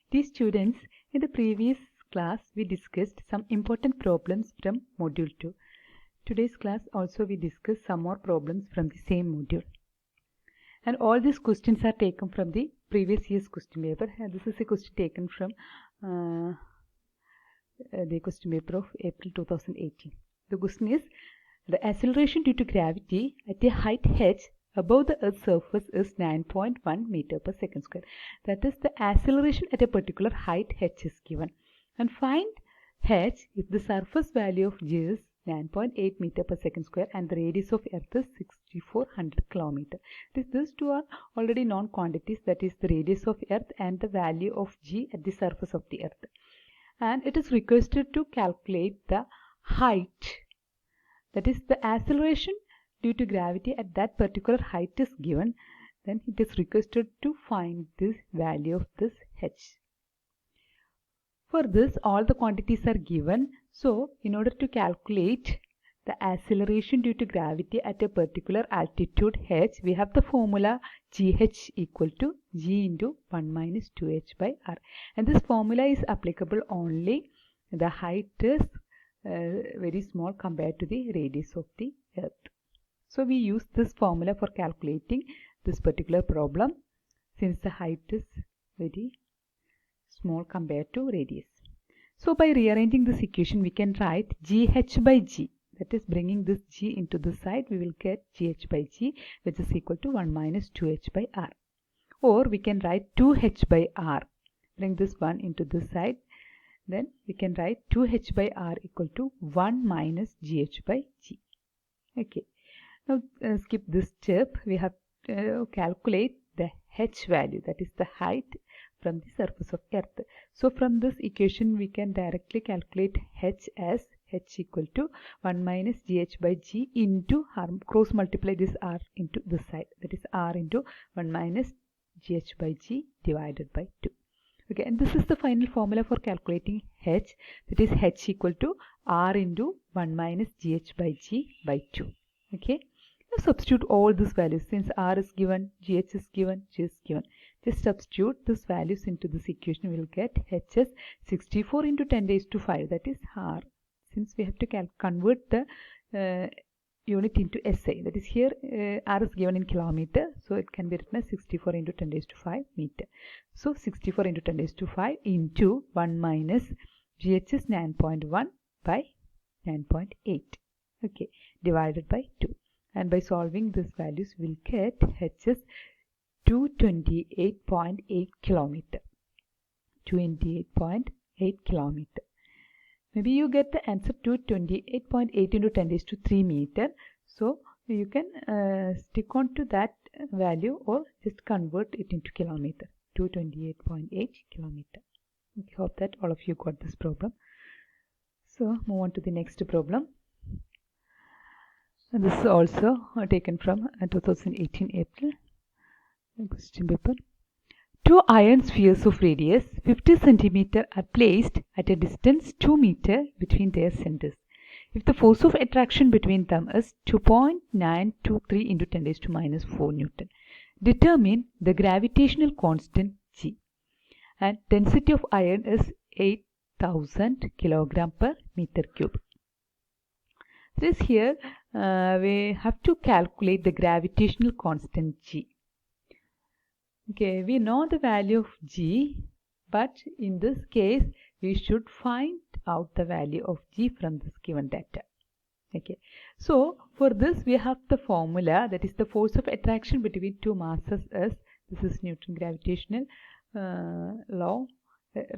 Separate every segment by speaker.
Speaker 1: Dear students, in the previous class we discussed some important problems from module 2. Today's class also we discuss some more problems from the same module. And all these questions are taken from the previous year's question paper. This is a question taken from the question paper of April 2018. The question is, the acceleration due to gravity at a height h above the Earth's surface is 9.1 meter per second square. That is, the acceleration at a particular height h is given. And find h if the surface value of g is 9.8 meter per second square and the radius of Earth is 6400 kilometer. These two are already known quantities, that is the radius of Earth and the value of g at the surface of the Earth. And it is requested to calculate the height, that is the acceleration due to gravity at that particular height is given. Then it is requested to find this value of this h. For this, all the quantities are given. So in order to calculate the acceleration due to gravity at a particular altitude h, we have the formula gh equal to g into 1 minus 2h by r. And this formula is applicable only the height is very small compared to the radius of the Earth. So we use this formula for calculating this particular problem, since the height is very small compared to radius. So by rearranging this equation, we can write gh by g, that is bringing this g into this side, we will get gh by g, which is equal to 1 minus 2h by r. Or we can write 2h by r, bring this 1 into this side, then we can write 2h by r equal to 1 minus gh by g. Okay. Now skip this step. We have to calculate the h value, that is the height from the surface of Earth. So from this equation we can directly calculate h as h equal to 1 minus gh by g into r, cross multiply this r into this side, that is r into 1 minus gh by g divided by 2. Okay, and this is the final formula for calculating h, that is h equal to r into 1 minus gh by g by 2. Okay. Now substitute all these values, since r is given, gh is given, g is given. Just substitute these values into this equation. We will get h as 64 into 10 raised to 5, that is r. Since we have to convert the unit into SI, that is here r is given in kilometer, so it can be written as 64 into 10 raised to 5 meter. So 64 into 10 raised to 5 into 1 minus gh is 9.1 by 9.8. Okay, divided by 2. And by solving these values, we'll get h is 228.8 kilometer. 228.8 kilometer. Maybe you get the answer 228.8 into 10 raised to 3 meter. So you can stick on to that value or just convert it into kilometer. 228.8 kilometer. I hope that all of you got this problem. So move on to the next problem. And this is also taken from 2018 April question paper. Two iron spheres of radius 50 cm are placed at a distance 2 meter between their centers. If the force of attraction between them is 2.923 into 10 raised to minus 4 Newton, determine the gravitational constant G. And density of iron is 8000 kilogram per meter cube. This here we have to calculate the gravitational constant G. Okay, we know the value of G, but in this case we should find out the value of G from this given data. Okay, so for this we have the formula, that is the force of attraction between two masses is, this is Newton gravitational law,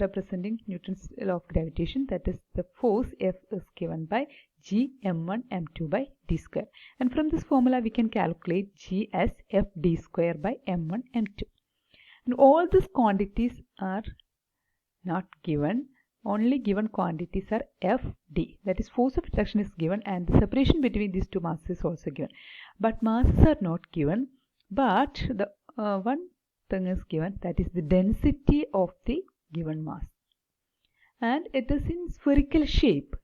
Speaker 1: representing Newton's law of gravitation, that is the force F is given by G m1 m2 by d square. And from this formula we can calculate G as F d square by m1 m2. And all these quantities are not given. Only given quantities are F, D. That is force of attraction is given and the separation between these two masses is also given. But masses are not given. But the one thing is given, that is the density of the given mass. And it is in spherical shape.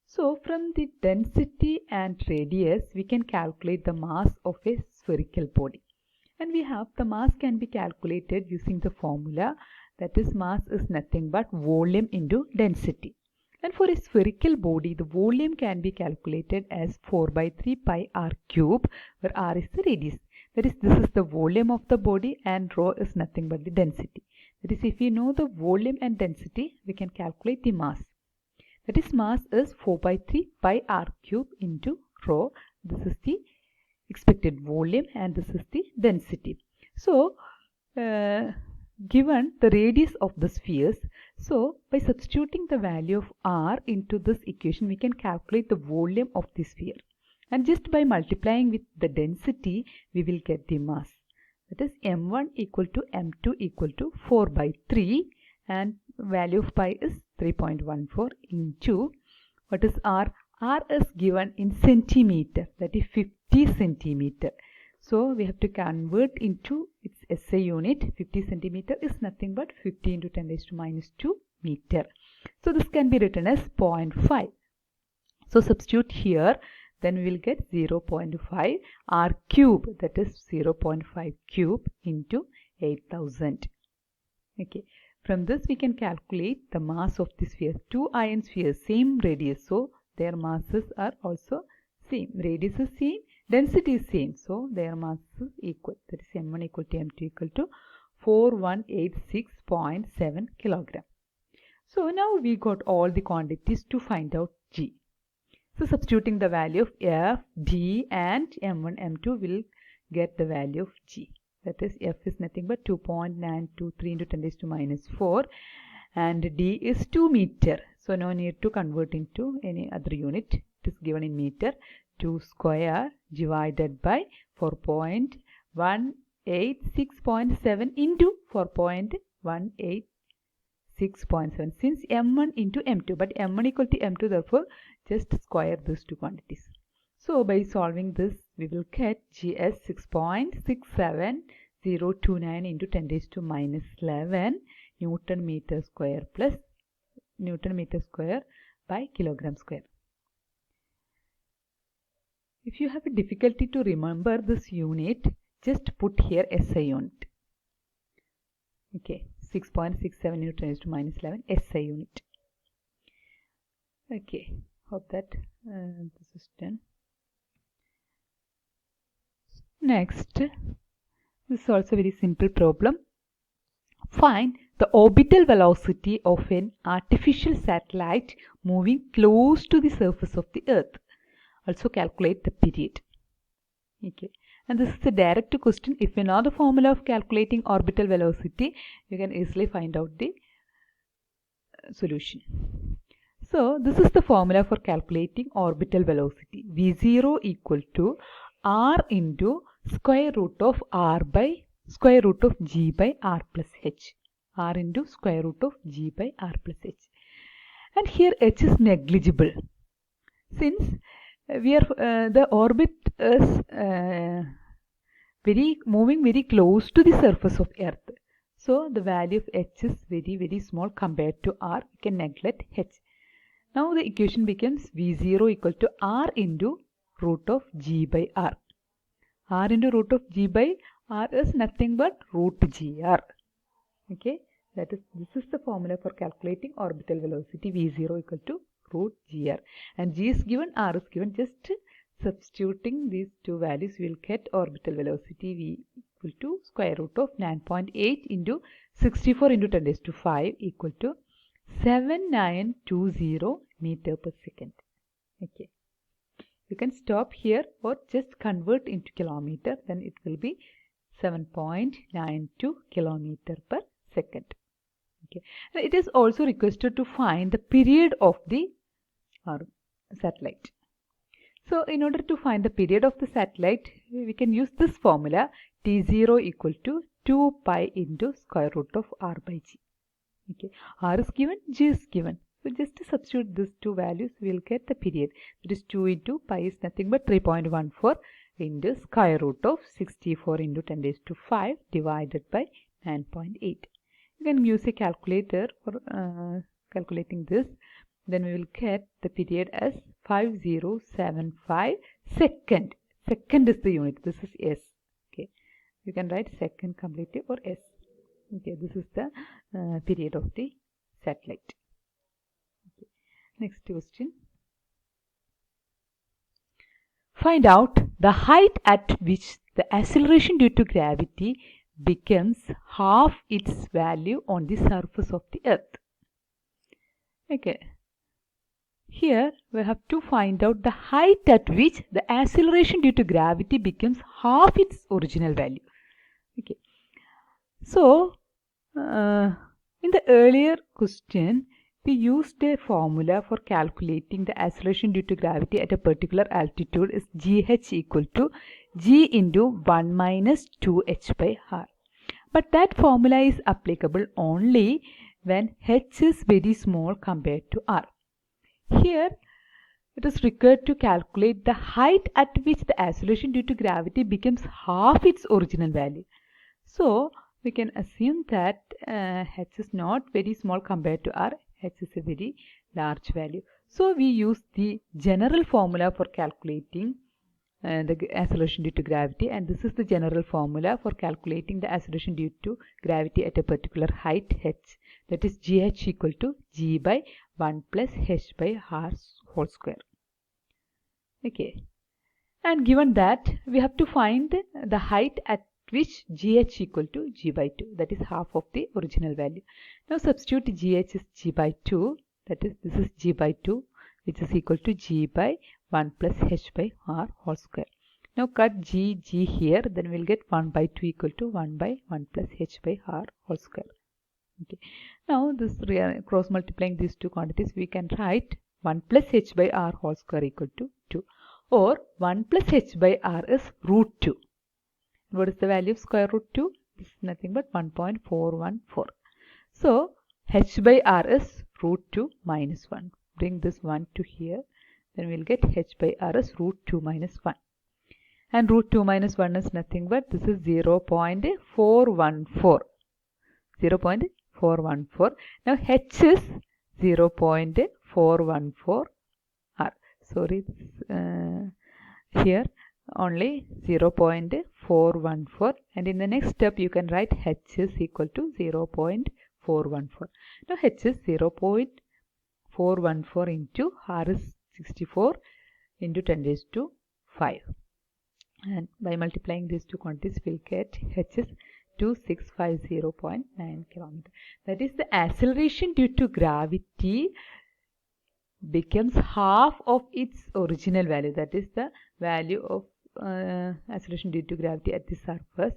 Speaker 1: So from the density and radius we can calculate the mass of a spherical body. And we have the mass can be calculated using the formula, That is, mass is nothing but volume into density. And for a spherical body, the volume can be calculated as 4 by 3 pi r cube, where r is the radius. That is, this is the volume of the body and rho is nothing but the density. That is, if we know the volume and density, we can calculate the mass. That is, mass is 4 by 3 pi r cube into rho. This is the expected volume and this is the density. So, given the radius of the spheres, so by substituting the value of r into this equation, we can calculate the volume of the sphere. And just by multiplying with the density, we will get the mass. That is, m1 equal to m2 equal to 4 by 3 and value of pi is 3.14 into what is r? R is given in centimeter, that is 50 centimeter. So we have to convert into its SI unit. 50 centimeter is nothing but 50 into 10 raised to minus 2 meter. So this can be written as 0.5. So substitute here, then we will get 0.5 r cube, that is 0.5 cube into 8000. Okay. From this we can calculate the mass of the sphere. Two iron spheres, same radius, so their masses are also same. Radius is same, density is same, so their mass is equal. That is, m1 equal to m2 equal to 4186.7 kilogram. So now we got all the quantities to find out g. So substituting the value of f, d and m1, m2 will get the value of g. That is, f is nothing but 2.923 into 10 raised to minus 4 and d is 2 meter. So no need to convert into any other unit. It is given in meter. 2 square divided by 4.186.7 into 4.186.7. Since m1 into m2, but m1 equal to m2, therefore just square these two quantities. So by solving this, we will get g as 6.67029 into 10 raised to minus 11 Newton meter square plus Newton meter square by kilogram square. If you have a difficulty to remember this unit, just put here SI unit. Okay, 6.67 into 10 raised to minus 11 SI unit. Okay, hope that this is done. Next, this is also a very simple problem. Find the orbital velocity of an artificial satellite moving close to the surface of the Earth. Also calculate the period. Okay, and this is a direct question. If you know the formula of calculating orbital velocity, you can easily find out the solution. So this is the formula for calculating orbital velocity. V0 equal to r into square root of r by square root of g by r plus h. R into square root of g by r plus h. And here h is negligible. Since we are the orbit is moving very close to the surface of Earth. So the value of h is very small compared to r. You can neglect h. Now the equation becomes V0 equal to r into root of g by r. R into root of g by r is nothing but root gr. Okay, this is the formula for calculating orbital velocity. V0 equal to root gr, and g is given, r is given. Just substituting these two values, we will get orbital velocity v equal to square root of 9.8 into 64 into 10 raised to 5 equal to 7920 meter per second. Okay, you can stop here or just convert into kilometer, then it will be 7.92 kilometer per second. Okay, and it is also requested to find the period of the satellite. So in order to find the period of the satellite, we can use this formula. T0 equal to 2 pi into square root of r by g. Okay, r is given, g is given. So just to substitute these two values, we will get the period. That is 2 into pi is nothing but 3.14 into square root of 64 into 10 raised to 5 divided by 9.8. You can use a calculator for calculating this. Then we will get the period as 5075 second. Second is the unit. This is S. Okay, you can write second completely or S. Okay, this is the period of the satellite. Okay. Next question. Find out the height at which the acceleration due to gravity becomes half its value on the surface of the Earth. Okay. Here we have to find out the height at which the acceleration due to gravity becomes half its original value. Okay. So, in the earlier question, we used a formula for calculating the acceleration due to gravity at a particular altitude is gh equal to g into 1 minus 2h by r. But that formula is applicable only when h is very small compared to r. Here, it is required to calculate the height at which the acceleration due to gravity becomes half its original value. So, we can assume that h is not very small compared to r. H is a very large value. So, we use the general formula for calculating the acceleration due to gravity, and this is the general formula for calculating the acceleration due to gravity at a particular height h, that is gh equal to g by 1 plus h by r whole square. Okay, and given that we have to find the height at which gh equal to g by 2, that is half of the original value. Now substitute gh is g by 2, that is this is g by 2, which is equal to g by 1 plus h by r whole square. Now cut g here, then we'll get 1 by 2 equal to 1 by 1 plus h by r whole square. Okay. Now this cross multiplying these two quantities, we can write 1 plus h by r whole square equal to 2, or 1 plus h by r is root 2. What is the value of square root 2? This is nothing but 1.414. So h by r is root 2 minus 1. Bring this 1 to here, then we'll get h by r is root 2 minus 1. And root 2 minus 1 is nothing but this is 0.414. 0.414. Now h is 0.414 r. Sorry, here only 0.414, and in the next step you can write h is equal to 0.414. Now h is 0.414 into r is 64 into 10 raised to 5, and by multiplying these two quantities we'll get h is 2650.9 km. That is, the acceleration due to gravity becomes half of its original value, that is the value of acceleration due to gravity at the surface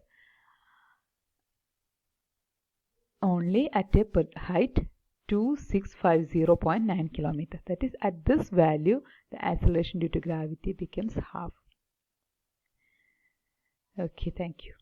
Speaker 1: only at a height 2650.9 km. That is, at this value the acceleration due to gravity becomes half. Okay, thank you.